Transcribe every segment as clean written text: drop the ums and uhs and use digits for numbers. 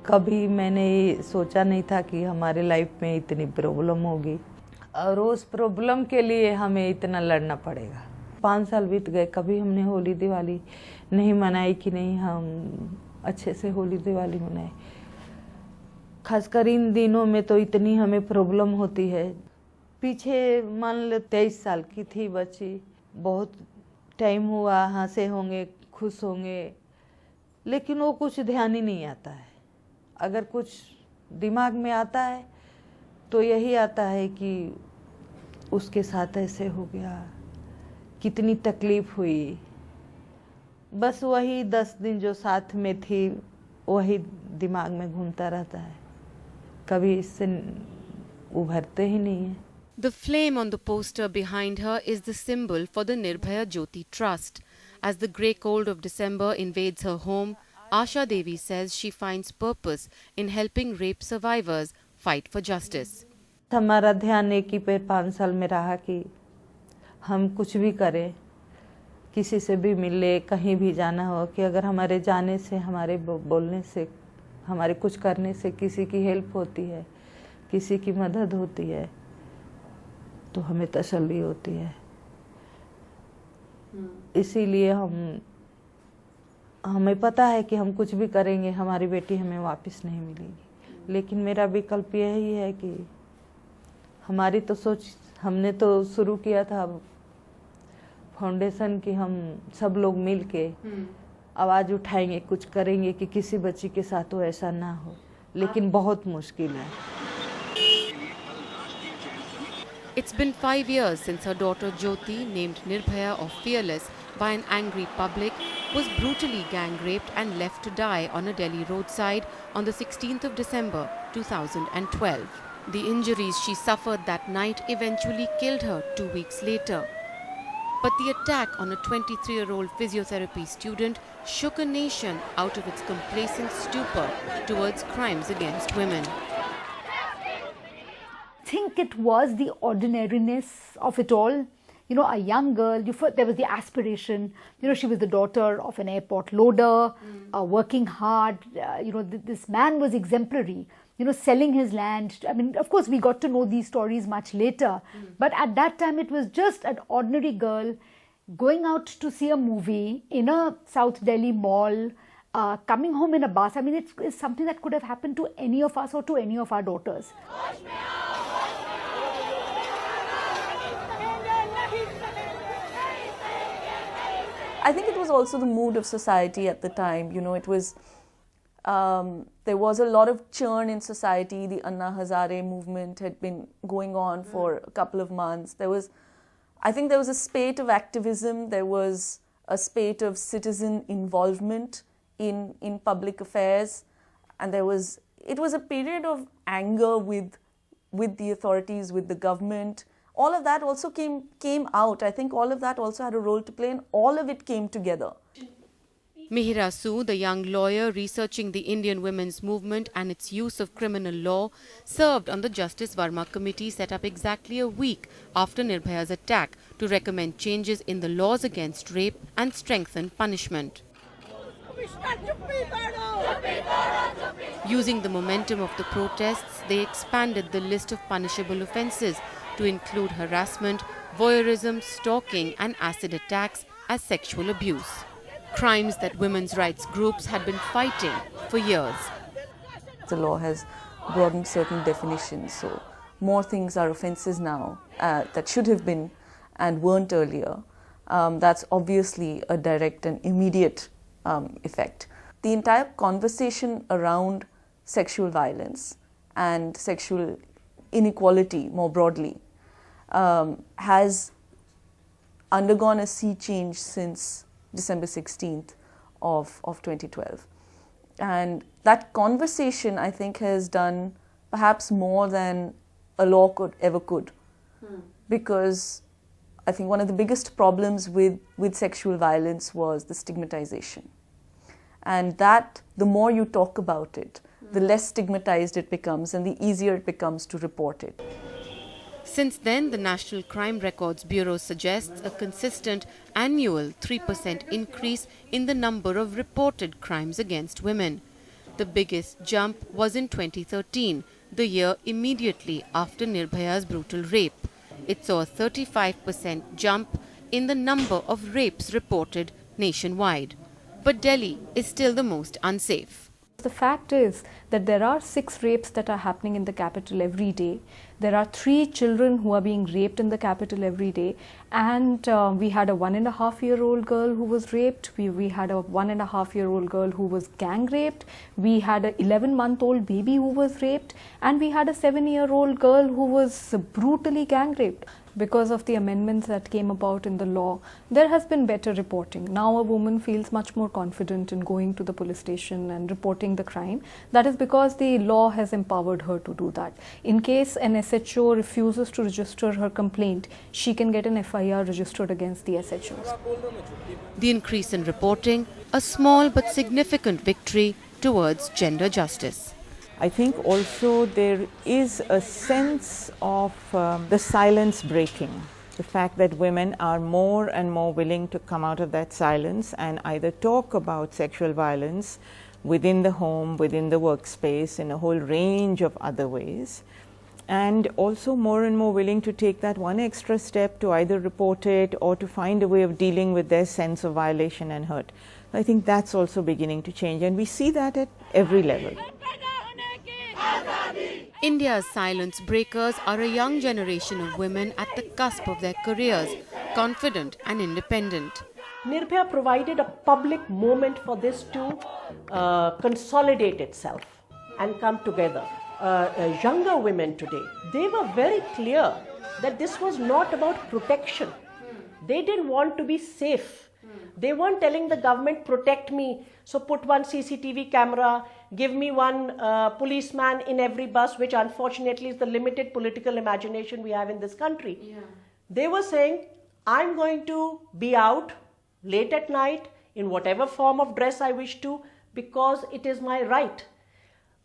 कभी मैंने ये सोचा नहीं था कि हमारे लाइफ में इतनी प्रॉब्लम होगी और उस प्रॉब्लम के लिए हमें इतना लड़ना पड़ेगा। 5 साल बीत गए, कभी हमने होली दिवाली नहीं मनाई कि नहीं हम अच्छे से होली दिवाली मनाए। खासकर इन दिनों में तो इतनी हमें प्रॉब्लम होती है। पीछे मान लो 23 साल की थी बच्ची, बहुत टाइम हुआ, हंसे होंगे, खुश होंगे, लेकिन वो कुछ ध्यान ही नहीं आता है। अगर कुछ दिमाग में आता है तो यही आता है कि उसके साथ ऐसे हो गया, कितनी तकलीफ हुई। बस वही 10 दिन जो साथ में थी वही दिमाग में घूमता रहता है, कभी इससे उभरते ही नहीं है। The flame on the poster behind her is the symbol for the Nirbhaya Jyoti Trust. As the grey cold of December invades her home, Asha Devi says she finds purpose in helping rape survivors fight for justice. हमारा ध्यान एक ही पे 5 साल में रहा कि हम कुछ भी करें, किसी से भी मिले, कहीं भी जाना हो, कि अगर हमारे जाने से, हमारे बोलने से, हमारे कुछ करने से किसी की हेल्प होती है, किसी की मदद होती है तो हमें तसल्ली होती है। इसीलिए हमें पता है कि हम कुछ भी करेंगे हमारी बेटी हमें वापस नहीं मिलेगी, लेकिन मेरा विकल्प यही है कि हमारी तो सोच, हमने तो शुरू किया था फाउंडेशन कि हम सब लोग मिल के आवाज़ उठाएंगे, कुछ करेंगे कि किसी बच्ची के साथ तो ऐसा ना हो, लेकिन बहुत मुश्किल है। It's been 5 years since her daughter Jyoti, named Nirbhaya or Fearless by an angry public, was brutally gang raped and left to die on a Delhi roadside on the 16th of December 2012. The injuries she suffered that night eventually killed her 2 weeks later. But the attack on a 23-year-old physiotherapy student shook a nation out of its complacent stupor towards crimes against women. I think it was the ordinariness of it all. You know, a young girl, there was the aspiration, you know, she was the daughter of an airport loader, working hard, this man was exemplary, you know, selling his land. I mean, of course, we got to know these stories much later, but at that time it was just an ordinary girl going out to see a movie in a South Delhi mall, coming home in a bus. I mean, it's something that could have happened to any of us or to any of our daughters. I think it was also the mood of society at the time. You know, it was, there was a lot of churn in society. The Anna Hazare movement had been going on for a couple of months. I think there was a spate of activism. There was a spate of citizen involvement in public affairs. And it was a period of anger with the authorities, with the government. All of that also came out. I think all of that also had a role to play, and all of it came together. Mihira Sood, the young lawyer researching the Indian women's movement and its use of criminal law, served on the Justice Verma committee set up exactly a week after Nirbhaya's attack to recommend changes in the laws against rape and strengthen punishment. Using the momentum of the protests, they expanded the list of punishable offences to include harassment, voyeurism, stalking and acid attacks as sexual abuse. Crimes that women's rights groups had been fighting for years. The law has broadened certain definitions, so more things are offences now that should have been and weren't earlier. That's obviously a direct and immediate effect. The entire conversation around sexual violence and sexual inequality more broadly has undergone a sea change since December 16th of 2012. And that conversation, I think, has done perhaps more than a law could. Because I think one of the biggest problems with sexual violence was the stigmatization. And that, the more you talk about it, the less stigmatized it becomes and the easier it becomes to report it. Since then, the National Crime Records Bureau suggests a consistent annual 3% increase in the number of reported crimes against women. The biggest jump was in 2013, the year immediately after Nirbhaya's brutal rape. It saw a 35% jump in the number of rapes reported nationwide. But Delhi is still the most unsafe. The fact is that there are 6 rapes that are happening in the capital every day. There are 3 children who are being raped in the capital every day. And we had a 1.5-year-old girl who was raped. We had a 1.5-year-old girl who was gang raped. We had an 11-month-old baby who was raped. And we had a 7-year-old girl who was brutally gang raped. Because of the amendments that came about in the law, there has been better reporting. Now a woman feels much more confident in going to the police station and reporting the crime. That is because the law has empowered her to do that. In case an SHO refuses to register her complaint, she can get an FIR registered against the SHOs. The increase in reporting, a small but significant victory towards gender justice. I think also there is a sense of the silence breaking. The fact that women are more and more willing to come out of that silence and either talk about sexual violence within the home, within the workspace, in a whole range of other ways. And also more and more willing to take that one extra step to either report it or to find a way of dealing with their sense of violation and hurt. I think that's also beginning to change, and we see that at every level. India's silence breakers are a young generation of women at the cusp of their careers, confident and independent. Nirbhaya provided a public moment for this to consolidate itself and come together. Younger women today, they were very clear that this was not about protection. They didn't want to be safe. They weren't telling the government, protect me, so put one CCTV camera, give me one policeman in every bus, which unfortunately is the limited political imagination we have in this country. Yeah. They were saying, I'm going to be out late at night in whatever form of dress I wish to, because it is my right.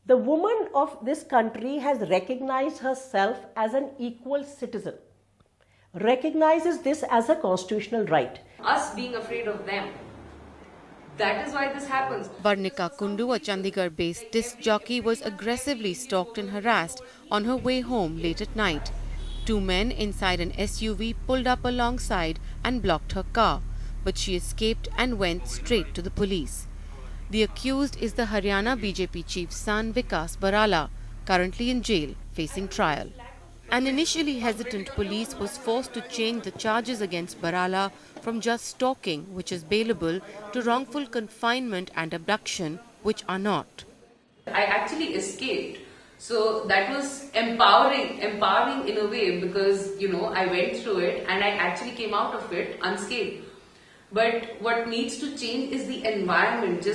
The woman of this country has recognized herself as an equal citizen, recognizes this as a constitutional right. Us being afraid of them. That is why this happens. Varnika Kundu, a Chandigarh-based disc jockey, was aggressively stalked and harassed on her way home late at night. 2 men inside an SUV pulled up alongside and blocked her car, but she escaped and went straight to the police. The accused is the Haryana BJP chief's son Vikas Barala, currently in jail, facing trial. An initially hesitant police was forced to change the charges against Barala from just stalking, which is bailable, to wrongful confinement and abduction, which are not. I actually escaped. So that was empowering in a way, because, I went through it and I actually came out of it unscathed. But what needs to change is the environment.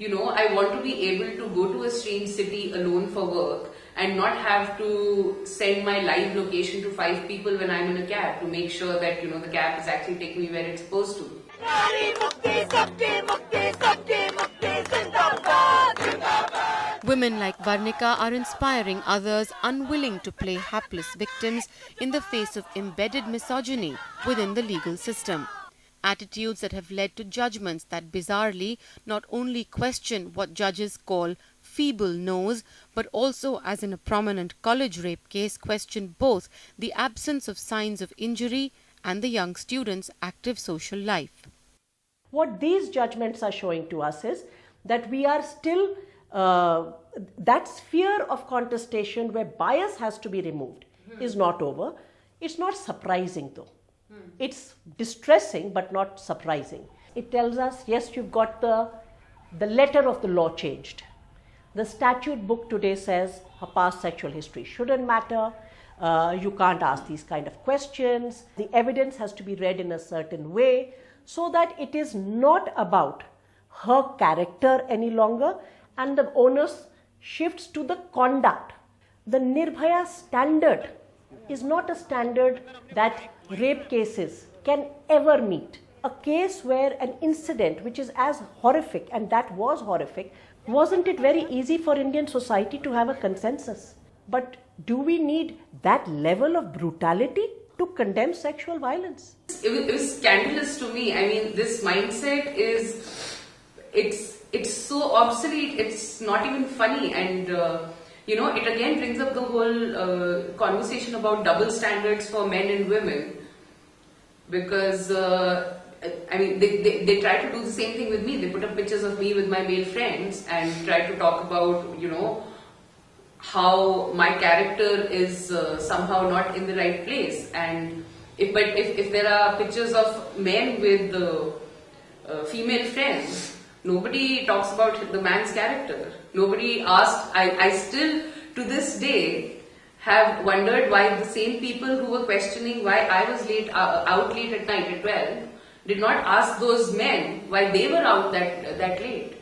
I want to be able to go to a strange city alone for work and not have to send my live location to 5 people when I'm in a cab to make sure that, the cab is actually taking me where it's supposed to. Women like Varnika are inspiring others unwilling to play hapless victims in the face of embedded misogyny within the legal system. Attitudes that have led to judgments that bizarrely not only question what judges call feeble no's, but also, as in a prominent college rape case, question both the absence of signs of injury and the young student's active social life. What these judgments are showing to us is that we are still, that sphere of contestation where bias has to be removed is not over. It's not surprising though. It's distressing but not surprising. It tells us, yes, you've got the letter of the law changed. The statute book today says her past sexual history shouldn't matter. You can't ask these kind of questions. The evidence has to be read in a certain way so that it is not about her character any longer, and the onus shifts to the conduct. The Nirbhaya standard is not a standard that rape cases can ever meet. A case where an incident which is as horrific, and that was horrific, wasn't it very easy for Indian society to have a consensus? But do we need that level of brutality to condemn sexual violence? It was scandalous to me. I mean, this mindset it's it's so obsolete, it's not even funny. And you know, it again brings up the whole conversation about double standards for men and women, because I mean, they try to do the same thing with me. They put up pictures of me with my male friends and try to talk about, you know, how my character is somehow not in the right place. And if there are pictures of men with female friends, nobody talks about the man's character. Nobody asks. I still to this day have wondered why the same people who were questioning why I was out late at night at 12 did not ask those men why they were out that late.